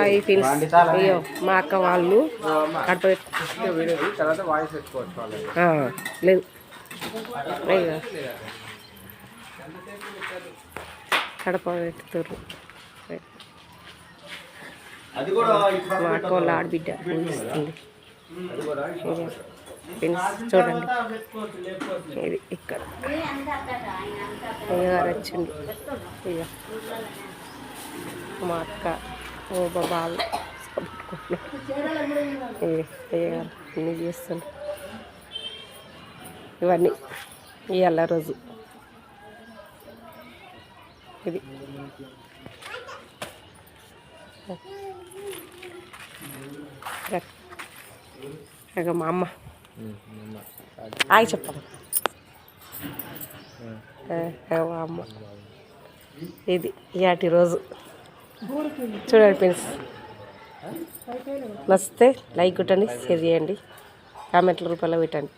ఈ ఫ్రెండ్స్ అయ్యో మా అక్క వాళ్ళు కడప లేదు అయ్యో కడప పెట్టుతారు మా అక్క వాళ్ళ ఆడబిడ్డ పూజిస్తుంది ఫ్రెండ్స్ చూడండి ఇది ఇక్కడ అయ్యగారు వచ్చింది ఇక మా అక్క ఓ బాబాలు అయ్యగారు అన్నీ చేస్తుంది ఇవన్నీ ఇవాళ రోజు ఇది ఇక మా అమ్మ ఆగి చెప్పాలి మా అమ్మ ఇది ఇయాటి రోజు చూడండి ఫ్రెండ్స్ నచ్చితే లైక్ కొట్టండి షేర్ చేయండి కామెంట్ల రూపంలో పెట్టండి